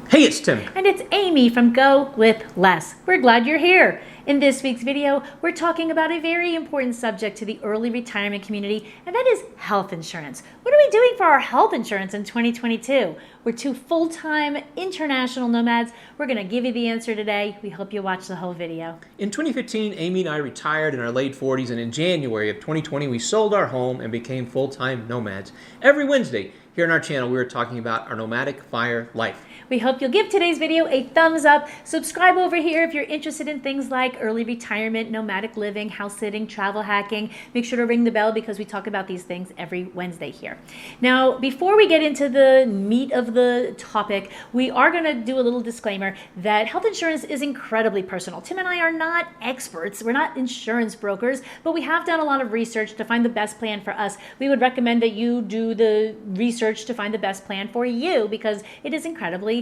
Hey, it's Tim. And it's Amy from GoWithLess. We're glad you're here. In this week's video, we're talking about a very important subject to the early retirement community, and that is health insurance. What are we doing for our health insurance in 2022? We're two full-time international nomads. We're going to give you the answer today. We hope you watch the whole video. In 2015, Amy and I retired in our late 40s, and in January of 2020, we sold our home and became full-time nomads. Every Wednesday, here on our channel, we are talking about our nomadic fire life. We hope you'll give today's video a thumbs up. Subscribe over here if you're interested in things like early retirement, nomadic living, house sitting, travel hacking. Make sure to ring the bell because we talk about these things every Wednesday here. Now, before we get into the meat of the topic, we are going to do a little disclaimer that health insurance is incredibly personal. Tim and I are not experts. We're not insurance brokers, but we have done a lot of research to find the best plan for us. We would recommend that you do the research to find the best plan for you because it is incredibly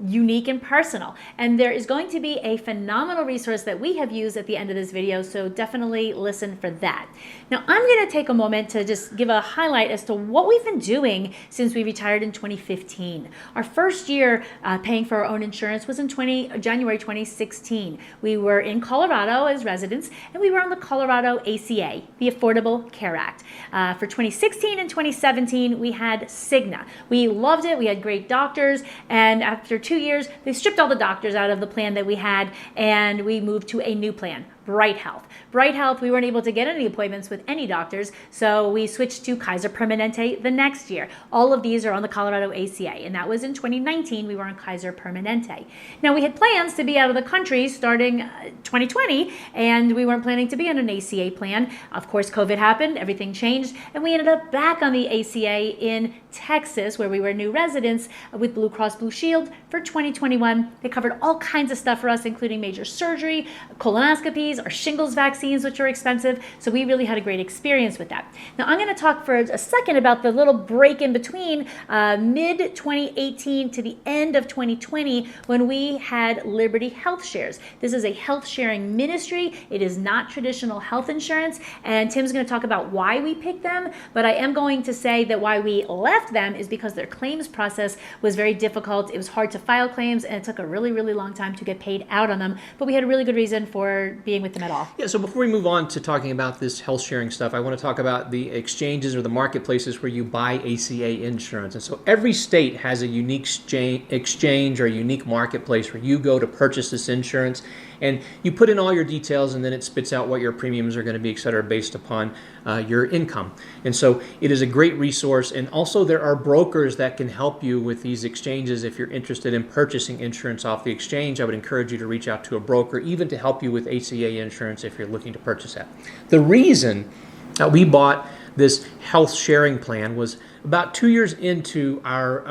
unique and personal. And there is going to be a phenomenal resource that we have used at the end of this video, so definitely listen for that. Now, I'm going to take a moment to just give a highlight as to what we've been doing since we retired in 2015. Our first year paying for our own insurance was in January 2016. We were in Colorado as residents, and we were on the Colorado ACA, the Affordable Care Act. For 2016 and 2017, we had Cigna. We loved it. We had great doctors, and after 2 years, they stripped all the doctors out of the plan that we had, and we moved to a new plan, Bright Health. Bright Health, we weren't able to get any appointments with any doctors, so we switched to Kaiser Permanente the next year. All of these are on the Colorado ACA, and that was in 2019. We were on Kaiser Permanente. Now, we had plans to be out of the country starting 2020, and we weren't planning to be on an ACA plan. Of course, COVID happened, everything changed, and we ended up back on the ACA in Texas, where we were new residents with Blue Cross Blue Shield for 2021. They covered all kinds of stuff for us, including major surgery, colonoscopies, our shingles vaccines, which are expensive. So we really had a great experience with that. Now, I'm going to talk for a second about the little break in between mid-2018 to the end of 2020 when we had Liberty HealthShares. This is a health sharing ministry. It is not traditional health insurance, and Tim's going to talk about why we picked them, but I am going to say that why we left them is because their claims process was very difficult. It was hard to file claims, and it took a really, really long time to get paid out on them, but we had a really good reason for being with them at all. Yeah, so before we move on to talking about this health sharing stuff, I want to talk about the exchanges or the marketplaces where you buy ACA insurance. And so every state has a unique exchange or a unique marketplace where you go to purchase this insurance, and you put in all your details, and then it spits out what your premiums are going to be, et cetera, based upon your income. And so it is a great resource. And also there are brokers that can help you with these exchanges. If you're interested in purchasing insurance off the exchange, I would encourage you to reach out to a broker, even to help you with ACA insurance if you're looking to purchase that. The reason that we bought this health sharing plan was about 2 years into our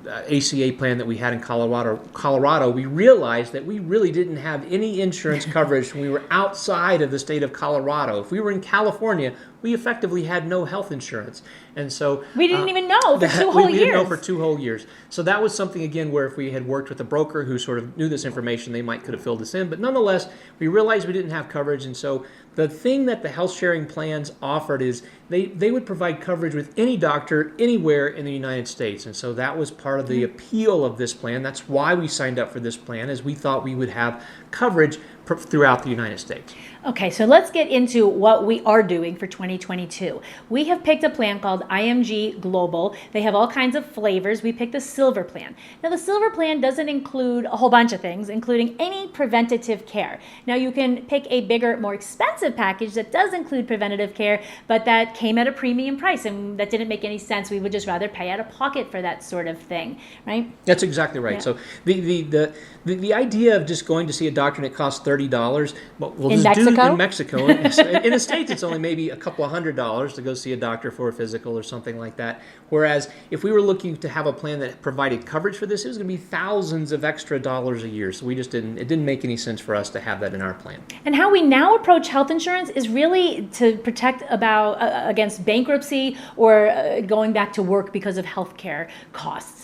ACA plan that we had in Colorado, we realized that we really didn't have any insurance coverage when we were outside of the state of Colorado. If we were in California, we effectively had no health insurance. And so we didn't even know for 2 whole years. We didn't know for 2 whole years. So that was something, again, where if we had worked with a broker who sort of knew this information, they could have filled us in. But nonetheless, we realized we didn't have coverage. And so the thing that the health sharing plans offered is they would provide coverage with any doctor anywhere in the United States. And so that was part of the appeal of this plan. That's why we signed up for this plan, is we thought we would have coverage throughout the United States. Okay, so let's get into what we are doing for 2022. We have picked a plan called IMG Global. They have all kinds of flavors. We picked the Silver plan. Now, the Silver plan doesn't include a whole bunch of things, including any preventative care. Now, you can pick a bigger, more expensive package that does include preventative care, but that came at a premium price, and that didn't make any sense. We would just rather pay out of pocket for that sort of thing, right? That's exactly right. Yeah. So the idea of just going to see a doctor and it costs $30, but we'll in just Mexico? In Mexico. In the States, it's only maybe a couple of $100 to go see a doctor for a physical or something like that. Whereas if we were looking to have a plan that provided coverage for this, it was going to be thousands of extra dollars a year. So it didn't make any sense for us to have that in our plan. And how we now approach health insurance is really to protect against bankruptcy or going back to work because of healthcare costs,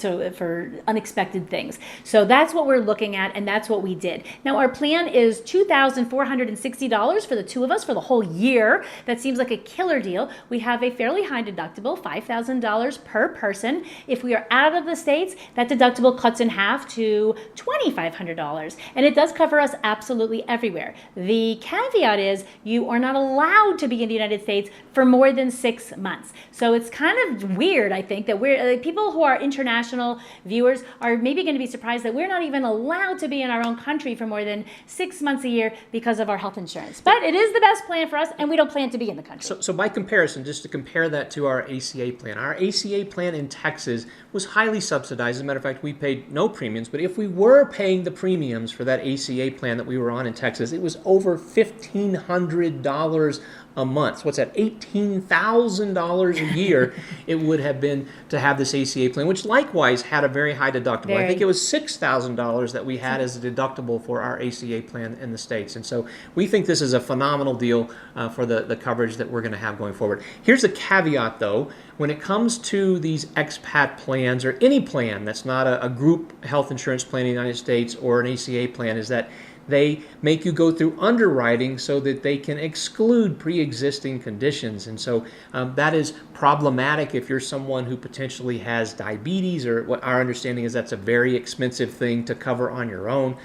so for unexpected things. So that's what we're looking at, and that's what we did. Now, our plan plan is $2,460 for the two of us for the whole year. That seems like a killer deal. We have a fairly high deductible, $5,000 per person. If we are out of the States, that deductible cuts in half to $2,500. And it does cover us absolutely everywhere. The caveat is you are not allowed to be in the United States for more than 6 months. So it's kind of weird, I think, that people who are international viewers are maybe going to be surprised that we're not even allowed to be in our own country for more than 6 months a year because of our health insurance. But it is the best plan for us, and we don't plan to be in the country. So by comparison, just to compare that to our ACA plan, our ACA plan in Texas was highly subsidized. As a matter of fact, we paid no premiums, but if we were paying the premiums for that ACA plan that we were on in Texas, it was over $1,500 a month. So what's that? $18,000 a year it would have been to have this ACA plan, which likewise had a very high deductible. I think it was $6,000 that we had as a deductible for our ACA plan in the States. And so we think this is a phenomenal deal for the coverage that we're going to have going forward. Here's a caveat, though. When it comes to these expat plans or any plan that's not a group health insurance plan in the United States or an ACA plan, is that they make you go through underwriting so that they can exclude pre-existing conditions. And so that is problematic if you're someone who potentially has diabetes, or what our understanding is that's a very expensive thing to cover on your own.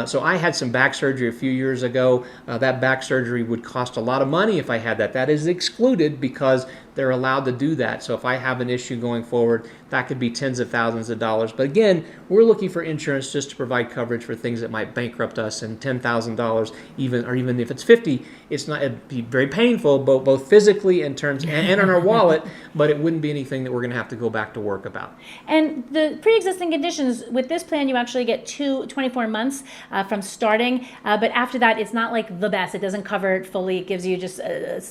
So I had some back surgery a few years ago. That back surgery would cost a lot of money if I had that. That is excluded because they're allowed to do that. So if I have an issue going forward, that could be tens of thousands of dollars. But again, we're looking for insurance just to provide coverage for things that might bankrupt us, and $10,000 even if it's 50, it'd be very painful, both physically in terms and on our wallet, but it wouldn't be anything that we're going to have to go back to work about. And the pre-existing conditions, with this plan, you actually get 24 months from starting, but after that, it's not like the best. It doesn't cover it fully. It gives you just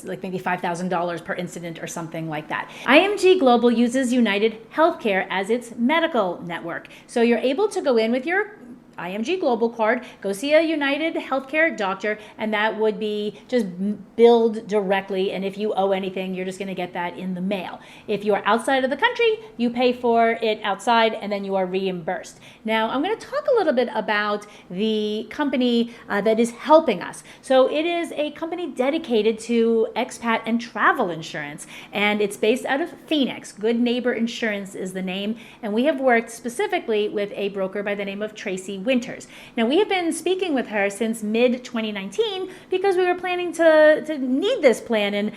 like maybe $5,000 per incident or something like that. IMG Global uses United Healthcare as its medical network. So you're able to go in with your IMG Global card, go see a United Healthcare doctor, and that would be just billed directly. And if you owe anything, you're just going to get that in the mail. If you are outside of the country, you pay for it outside, and then you are reimbursed. Now, I'm going to talk a little bit about the company that is helping us. So it is a company dedicated to expat and travel insurance, and it's based out of Phoenix. Good Neighbor Insurance is the name, and we have worked specifically with a broker by the name of Tracy Winters. Now, we have been speaking with her since mid-2019 because we were planning to need this plan in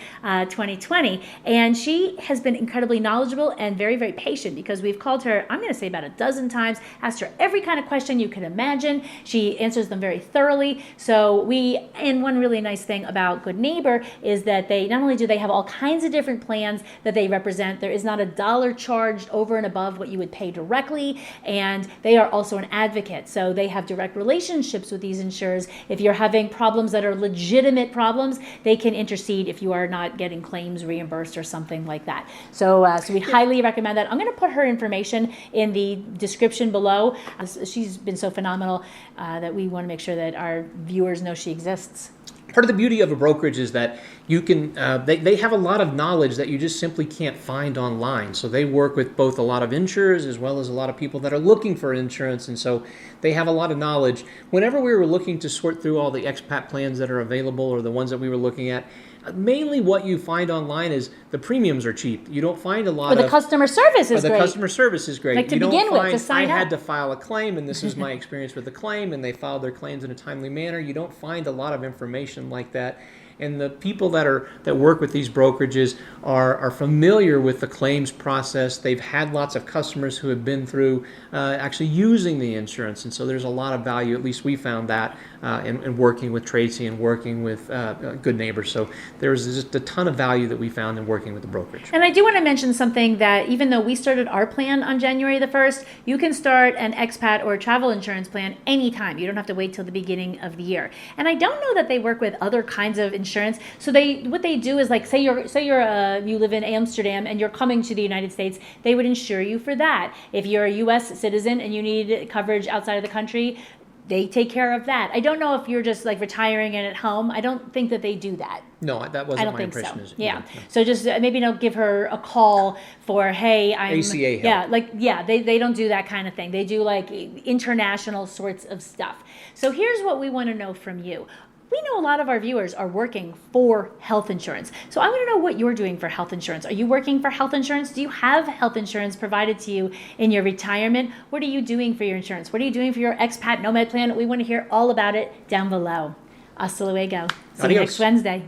2020, and she has been incredibly knowledgeable and very, very patient because we've called her, I'm going to say about a dozen times, asked her every kind of question you can imagine. She answers them very thoroughly. And one really nice thing about Good Neighbor is that they not only do they have all kinds of different plans that they represent, there is not a dollar charged over and above what you would pay directly, and they are also an advocate. So they have direct relationships with these insurers. If you're having problems that are legitimate problems, they can intercede if you are not getting claims reimbursed or something like that. So we highly recommend that. I'm going to put her information in the description below. She's been so phenomenal that we want to make sure that our viewers know she exists. Part of the beauty of a brokerage is that you can, they have a lot of knowledge that you just simply can't find online. So they work with both a lot of insurers as well as a lot of people that are looking for insurance. And so they have a lot of knowledge. Whenever we were looking to sort through all the expat plans that are available or the ones that we were looking at, mainly what you find online is the premiums are cheap. You don't find a lot of... the customer service is great. The customer service is great. Like to begin with, to sign up. I had to file a claim, and this is my experience with the claim, and they filed their claims in a timely manner. You don't find a lot of information like that. And the people that work with these brokerages are familiar with the claims process. They've had lots of customers who have been through actually using the insurance. And so there's a lot of value, at least we found that, in working with Tracy and working with Good Neighbors. So there's just a ton of value that we found in working with the brokerage. And I do want to mention something that even though we started our plan on January the 1st, you can start an expat or travel insurance plan anytime. You don't have to wait till the beginning of the year. And I don't know that they work with other kinds of insurance. So what they do is, like, say you live in Amsterdam and you're coming to the United States, they would insure you for that. If you're a U.S. citizen and you need coverage outside of the country, they take care of that. I don't know if you're just like retiring and at home. I don't think that they do that. No, that I wasn't don't my think impression. so. Yeah. So just maybe give her a call for, hey, I'm ACA help. Yeah, they don't do that kind of thing. They do like international sorts of stuff. So here's what we want to know from you. We know a lot of our viewers are working for health insurance. So I want to know what you're doing for health insurance. Are you working for health insurance? Do you have health insurance provided to you in your retirement? What are you doing for your insurance? What are you doing for your expat nomad plan? We want to hear all about it down below. Hasta luego. See you Adios. next Wednesday.